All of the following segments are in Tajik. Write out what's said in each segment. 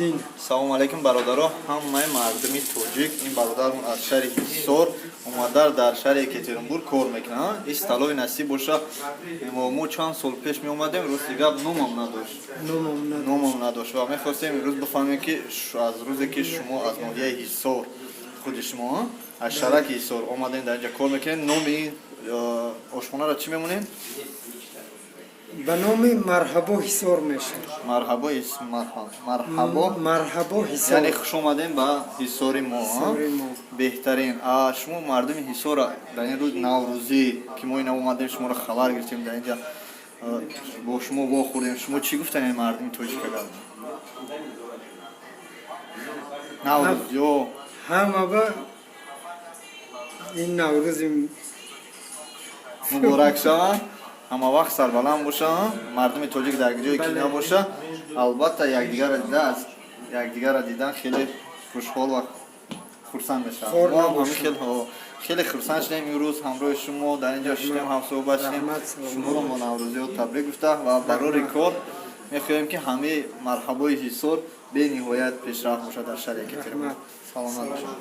Нуруddin. Салому алейкум бародаро, ҳамаи мардуми тоҷик, ин бародармон аз шаҳри Ҳисор омадар дар шаҳри Екатеринбург кор мекунанд. Ин сталои насиб боша. Мо чанд сол пеш меомадем, рӯз дигар номам надошт ва мехостем имрӯз бифаҳмем ки аз рӯзе ки шумо аз ноҳияи Ҳисор худи шумо аз шараки Ҳисор омадем дар инҷа кор мекунем, номи ошхонаро чӣ мемонем? Ба номи Марҳабо Ҳисор мешавад. Марҳабо Ҳисор. яъне хуш омадем ба Ҳисори мо. Беҳтарин. Шумо мардуми Ҳисор дар ин рӯзи Наврӯзӣ ки мо ина омадем шуморо хабар гирифтем дар инҷа бо шумо вохӯрдем. Шумо чӣ гуфтан ин мардуми тоҷика гап? Наврӯз ё Ҳама ба ин Наврӯзи муборак шавад. Ҳама вақт сарбаланд боша, мардуми тоҷик дар ҷои ки набоша. Албатта якдигарро дидан хеле хушҳол ва хурсанд мешаванд. Мо хеле хурсанд шудем имрӯз ҳамроҳи шумо дар инҷо шудем, ҳамсоҳбат шудем. Шуморо мо Наврӯзиҳо табрик гуфта ва барори кор мехоҳем ки ҳамаи марҳабои Ҳисор бениҳоят пешрафт бошад дар шаҳри Екатеринбург. Саломат бошад.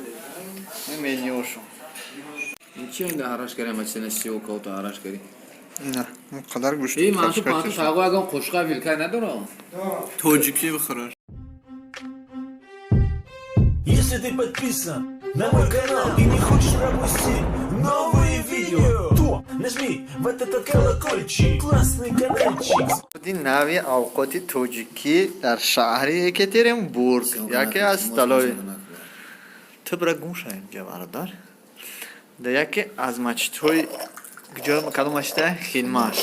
Ин менюшум. Ничего инда араш карем, а цена сио каута араш кари. Ина, қадар гӯшт. Эй, манту тағо агам қошқа вилка надорам. Тоҷики бихӯраш. Если ты подписан на мой канал и не хочешь пропустить новые видео, то нажми вот этот колокольчик, классный каналчик. нави авқоти тоҷикӣ дар шаҳри Екатеринбург яке аз сталои ту бира гум шав инҷа бародар. Дар яке аз мачитҳои кадом мачита? Хинмаш.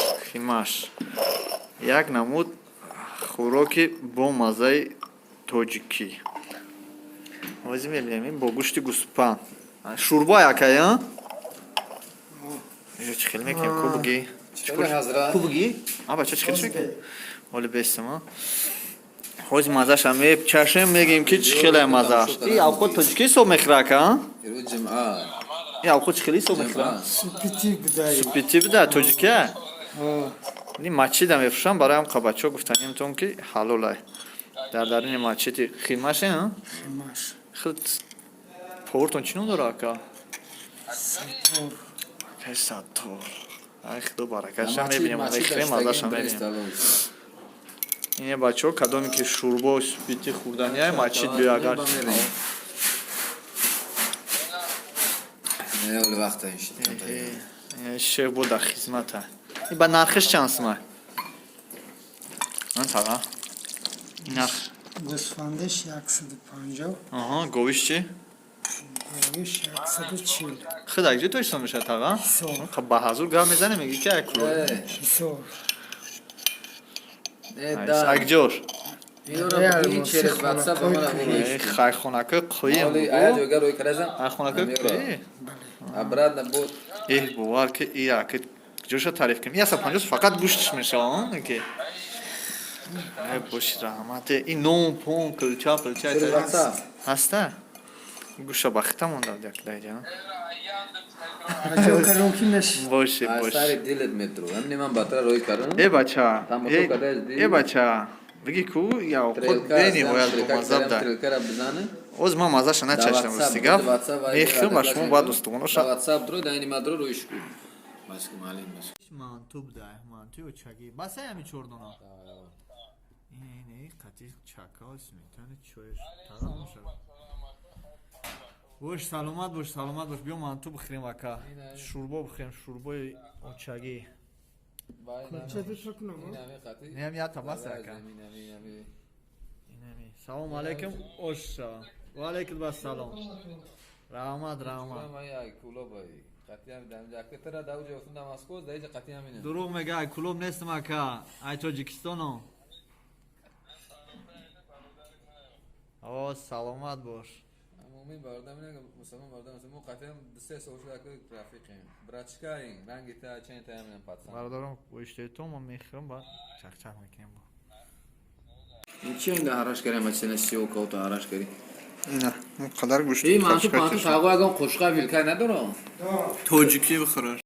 Як намуд хӯроки бо маззаи тоҷикӣ. Ҳозир мебинем бо гӯшти гӯспан. Шӯрбо якай, а? Чӣ хел мекунем? Кубги? Бача чӣ хел мекунем? Ҳоли бестам, а? Ҳозир маззаша мепчашем, мегӯем ки чӣ хеле маззаш. Ин авқот тоҷикӣ ҳисоб мехӯрад, а? ин авқот чӣ хеле ҳисоб мехӯрад? Супити буда, тоҷика? Ин мачида мефурӯшам, бароям қабачо гуфтанем тон ки ҳалолай. Дар даруни мачити химаш, а? Хеле повартон чӣ ном дорад, ака? Саттор. Ай худо баракаша мебинем, мехӯрем, маззаша мебинем. Ин бачаҳо кадоме ки шӯрбо супити хӯрдания мачид биё агар шеф бо дар хизмата. Ба нархиш чанд сумай? Тага. Нарх. Гӯсфандиш 150. Говиш чӣ? Говиш 140. Худ як ҷо тоҷсон мешад тага? Ба ҳазур гап мезанем меги ки як кило. Ҳисор. Акҷор. این چهره واتساپ ما رو خایخونکه قویم خایخونکه قوی ابراد نبود باور که این که جوشو تعریف کنیم 150 فقط گوشتش میشه که باش رحمت این نون پون کلچا هسته گوشو بخته مونده یک لایجا باشه سر دلت مترو همین من باتر روی کردم ای بچه بگی کو یا خود بینی باید با مذهب در اوز ما مزهش نچشتم رستیگم میخیم و شما باید دوستگونه شد واتساپ درو داینی مدرو رویش کن باشکو معلوم باشه منتوب ده منتوب چگی بس همی چردونا اینه قطعی چکاس میتونه چویش تمام شد باش سلامت باش بیا منتوب بخوریم وکا شوربا بخوریم شوربای چگی نیم یا تباس رکن سلام علیکم اوشا و علیکم السلام رحمت دروغ میگه ای کلوب نیستم اکا ای تاجیکستانو سلامت باش مومن باردم اینه مسلمان باردم مو قطعا سه سال شده که رفیقیم براتشکاریم رنگی تا چند تا همین پاتسان باردارم گوشته تو ما میخرم با چک میکنیم با چی ایندا هراش کریم مثلا سیو کوتا هراش کری اینا قدر گوشت ای مانتو تاغو اگم قشقا ویلکا ندارم توجیکی بخورش